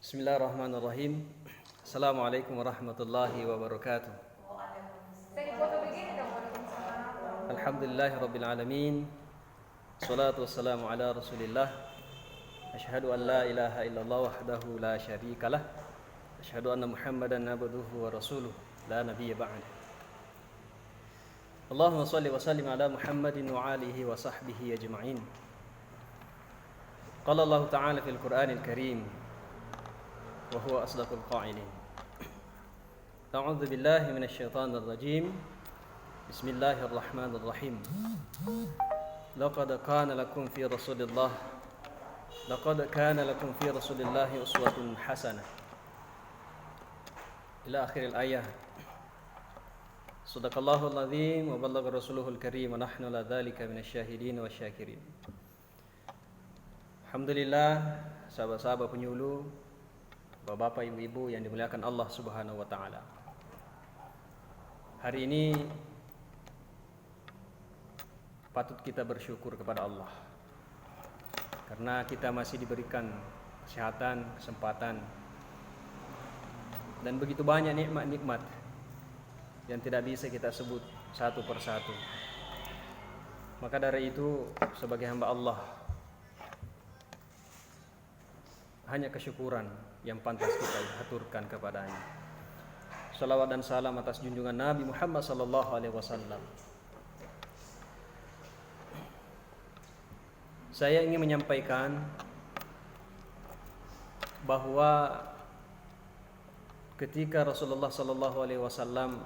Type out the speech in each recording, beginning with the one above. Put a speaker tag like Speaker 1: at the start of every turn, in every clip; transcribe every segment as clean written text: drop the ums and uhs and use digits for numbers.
Speaker 1: Bismillahirrahmanirrahim. Assalamualaikum warahmatullahi wabarakatuh. Alhamdulillahirabbil alamin. Shalatu wassalamu ala Rasulillah. Asyhadu an la ilaha illallah wahdahu la syarikalah. Asyhadu anna Muhammadan abduhu wa rasuluh la nabiyya ba'da. Allahumma shalli wa sallim ala Muhammadin wa alihi wa sahbihi ajma'in. Qala Allah ta'ala fil Qur'anil Karim wa huwa asdaqul qa'ilin. A'udzu billahi minasy syaithanir rajim. Bismillahirrahmanirrahim. Laqad kana lakum fi Rasulillahi uswatun hasanah. Ila akhiril ayah. Shadaqallahul azim wa ballagha rasuluhul karim wa nahnu la dzalika minasy syahidin wasyakirin. Alhamdulillah, sahabat-sahabat penyuluh, bapak-bapak, ibu-ibu yang dimuliakan Allah Subhanahu wa taala. Hari ini patut kita bersyukur kepada Allah karena kita masih diberikan kesehatan, kesempatan, dan begitu banyak nikmat-nikmat yang tidak bisa kita sebut satu persatu. Maka dari itu, sebagai hamba Allah, hanya kesyukuran yang pantas kita haturkan kepadanya. Salawat dan salam atas junjungan Nabi Muhammad sallallahu alaihi wasallam. Saya ingin menyampaikan bahwa ketika Rasulullah sallallahu alaihi wasallam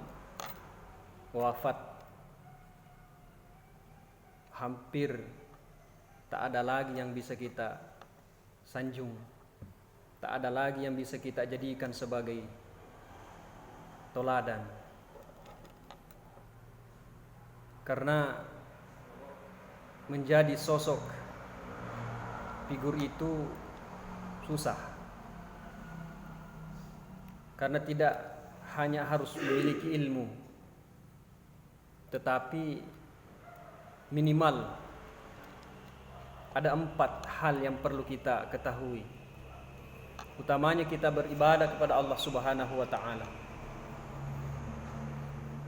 Speaker 1: wafat, hampir tak ada lagi yang bisa kita sanjung. Tak ada lagi yang bisa kita jadikan sebagai toladan. Karena menjadi sosok figur itu susah. Karena tidak hanya harus memiliki ilmu, tetapi minimal ada 4 hal yang perlu kita ketahui. Utamanya kita beribadah kepada Allah Subhanahu wa taala.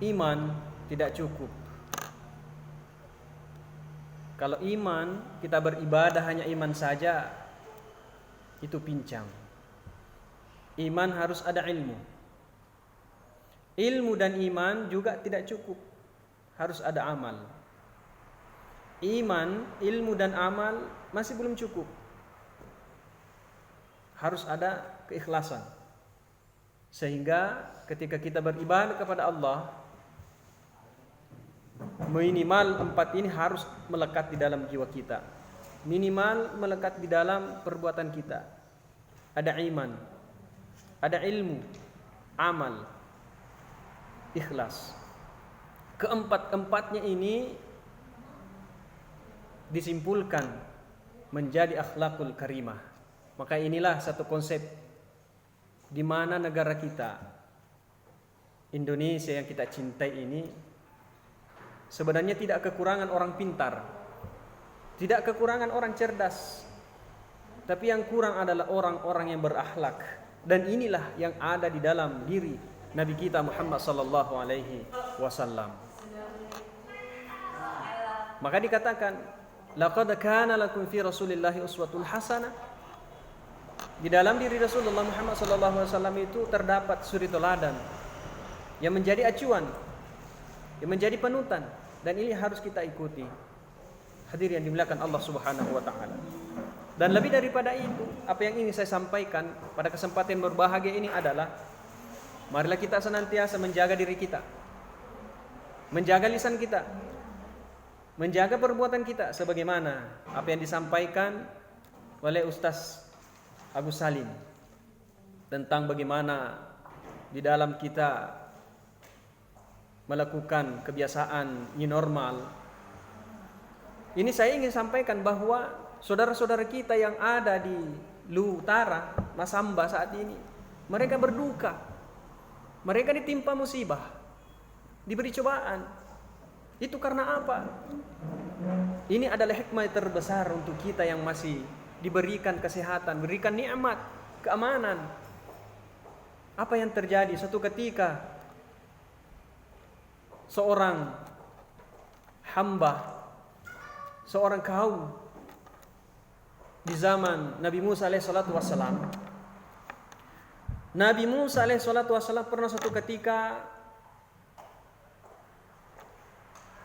Speaker 1: Iman tidak cukup. Kalau iman, kita beribadah hanya iman saja, itu pincang. Iman harus ada ilmu. Ilmu dan iman juga tidak cukup. Harus ada amal. Iman, ilmu dan amal masih belum cukup. Harus ada keikhlasan. Sehingga ketika kita beribadah kepada Allah, minimal 4 ini harus melekat di dalam jiwa kita. Minimal melekat di dalam perbuatan kita. Ada iman, ada ilmu, amal, ikhlas. Keempat-empatnya ini disimpulkan menjadi akhlakul karimah. Maka inilah satu konsep di mana negara kita, Indonesia yang kita cintai ini, sebenarnya tidak kekurangan orang pintar, tidak kekurangan orang cerdas, tapi yang kurang adalah orang-orang yang berakhlak. Dan inilah yang ada di dalam diri Nabi kita Muhammad sallallahu alaihi wasallam. Maka dikatakan, laqad kana lakum fi Rasulillahi uswatun hasanah. Di dalam diri Rasulullah Muhammad SAW itu terdapat suri teladan yang menjadi acuan, yang menjadi panutan, dan ini harus kita ikuti. Hadirin yang dimuliakan Allah Subhanahu wa taala. Dan lebih daripada itu, apa yang ingin saya sampaikan pada kesempatan berbahagia ini adalah, marilah kita senantiasa menjaga diri kita, menjaga lisan kita, menjaga perbuatan kita, sebagaimana apa yang disampaikan oleh Ustaz Agus Salim tentang bagaimana di dalam kita melakukan kebiasaan new normal. Ini saya ingin sampaikan bahwa saudara-saudara kita yang ada di Utara, Masamba saat ini, mereka berduka. Mereka ditimpa musibah, diberi cobaan. Itu karena apa? Ini adalah hikmah terbesar untuk kita yang masih diberikan kesehatan, berikan nikmat, keamanan. Apa yang terjadi suatu ketika seorang hamba, seorang kaum di zaman Nabi Musa alaihissalatu wassalam. Nabi Musa alaihissalatu wassalam pernah suatu ketika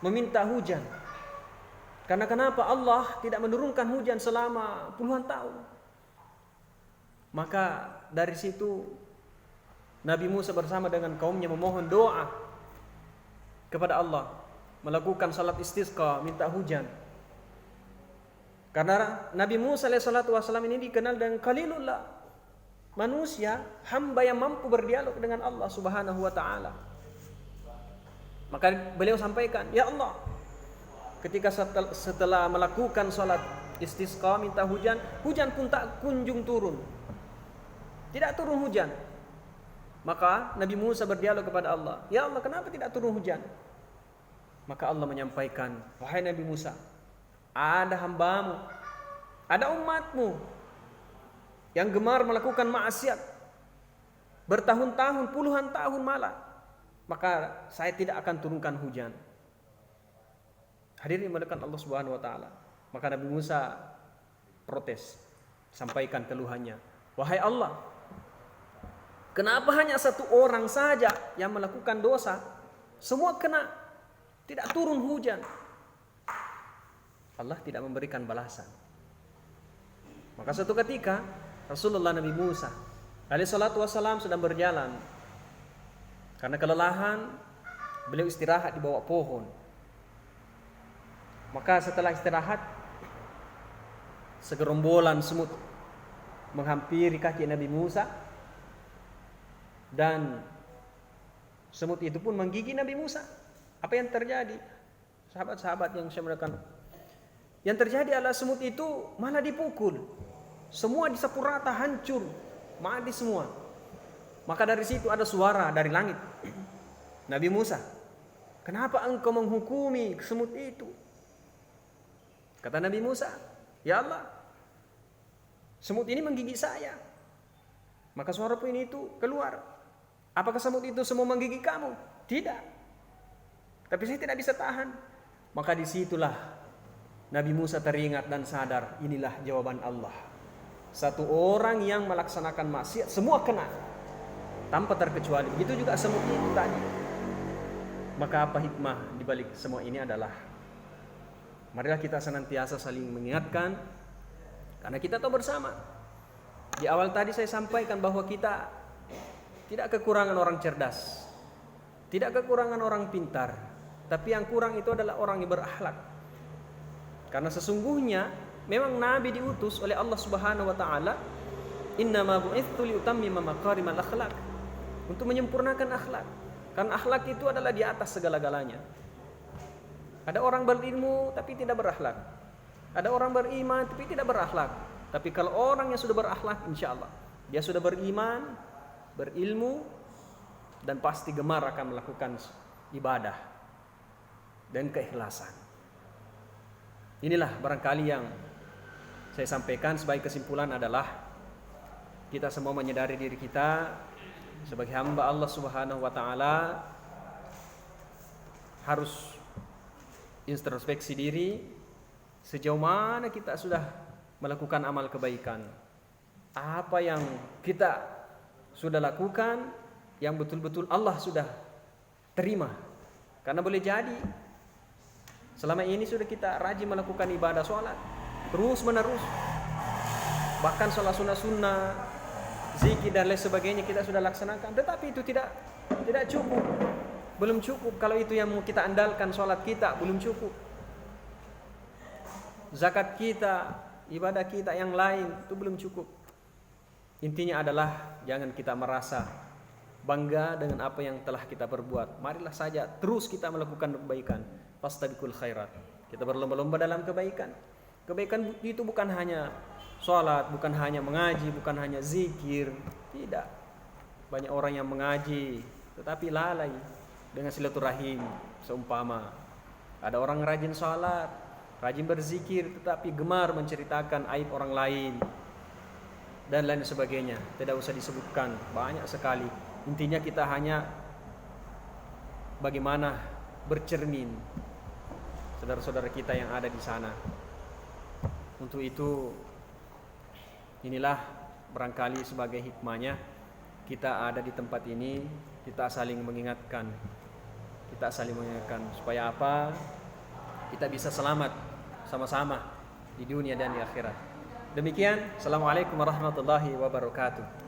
Speaker 1: meminta hujan. Karena kenapa Allah tidak menurunkan hujan selama puluhan tahun? Maka dari situ Nabi Musa bersama dengan kaumnya memohon doa kepada Allah, melakukan salat istisqa, minta hujan. Karena Nabi Musa alaihissalatu wassalam ini dikenal dengan Khalilullah, manusia, hamba yang mampu berdialog dengan Allah subhanahu wa ta'ala. Maka beliau sampaikan, ya Allah, ketika setelah melakukan salat istisqa, minta hujan, hujan pun tak kunjung turun. Tidak turun hujan. Maka Nabi Musa berdialog kepada Allah, ya Allah, kenapa tidak turun hujan? Maka Allah menyampaikan, wahai Nabi Musa, ada hambamu, ada umatmu yang gemar melakukan maksiat bertahun-tahun, puluhan tahun malah, maka saya tidak akan turunkan hujan. Hadirin melakukan Allah subhanahu wa ta'ala. Maka Nabi Musa protes, sampaikan keluhannya, wahai Allah, kenapa hanya satu orang saja yang melakukan dosa, semua kena, tidak turun hujan? Allah tidak memberikan balasan. Maka suatu ketika Rasulullah Nabi Musa alaihissalatu wassalam sedang berjalan. Karena kelelahan, beliau istirahat di bawah pohon. Maka setelah istirahat, segerombolan semut menghampiri kaki Nabi Musa, dan semut itu pun menggigit Nabi Musa. Apa yang terjadi? Sahabat-sahabat yang saya muliakan, yang terjadi adalah semut itu malah dipukul. Semua disapu rata, hancur, mati semua. Maka dari situ ada suara dari langit. Nabi Musa, kenapa engkau menghukumi semut itu? Kata Nabi Musa, ya Allah, semut ini menggigit saya. Maka suara pun itu keluar. Apakah semut itu semua menggigit kamu? Tidak. Tapi saya tidak bisa tahan. Maka disitulah Nabi Musa teringat dan sadar, inilah jawaban Allah. Satu orang yang melaksanakan maksiat, semua kena, tanpa terkecuali. Begitu juga semut itu tadi. Maka apa hikmah dibalik semua ini adalah, marilah kita senantiasa saling mengingatkan, karena kita tahu bersama. Di awal tadi saya sampaikan bahwa kita tidak kekurangan orang cerdas, tidak kekurangan orang pintar, tapi yang kurang itu adalah orang yang berakhlak. Karena sesungguhnya memang Nabi diutus oleh Allah Subhanahu wa taala, innama bu'itsu liutammima makarimal akhlak, untuk menyempurnakan akhlak. Karena akhlak itu adalah di atas segala-galanya. Ada orang berilmu tapi tidak berakhlak. Ada orang beriman tapi tidak berakhlak. Tapi kalau orang yang sudah berakhlak, insya Allah dia sudah beriman, berilmu, dan pasti gemar akan melakukan ibadah dan keikhlasan. Inilah barangkali yang saya sampaikan sebagai kesimpulan adalah, kita semua menyadari diri kita sebagai hamba Allah Subhanahu wa taala harus introspeksi diri, sejauh mana kita sudah melakukan amal kebaikan, apa yang kita sudah lakukan yang betul-betul Allah sudah terima. Karena boleh jadi selama ini sudah kita rajin melakukan ibadah sholat terus menerus, bahkan sholat sunnah, zikir dan lain sebagainya kita sudah laksanakan, tetapi itu tidak cukup. Belum cukup. Kalau itu yang mau kita andalkan, sholat kita belum cukup, zakat kita, ibadah kita yang lain itu belum cukup. Intinya adalah jangan kita merasa bangga dengan apa yang telah kita perbuat. Marilah saja terus kita melakukan kebaikan. Fastabiqul khairat. Kita berlomba-lomba dalam kebaikan. Kebaikan itu bukan hanya sholat, bukan hanya mengaji, bukan hanya zikir. Tidak. Banyak orang yang mengaji tetapi lalai dengan silaturahim. Seumpama ada orang rajin sholat, rajin berzikir, tetapi gemar menceritakan aib orang lain. dan lain sebagainya. Tidak usah disebutkan, banyak sekali. Intinya kita hanya bagaimana bercermin saudara-saudara kita yang ada di sana. Untuk itu, inilah barangkali sebagai hikmahnya kita ada di tempat ini, kita saling mengingatkan. Supaya apa? Kita bisa selamat sama-sama di dunia dan di akhirat. Demikian, assalamualaikum warahmatullahi wabarakatuh.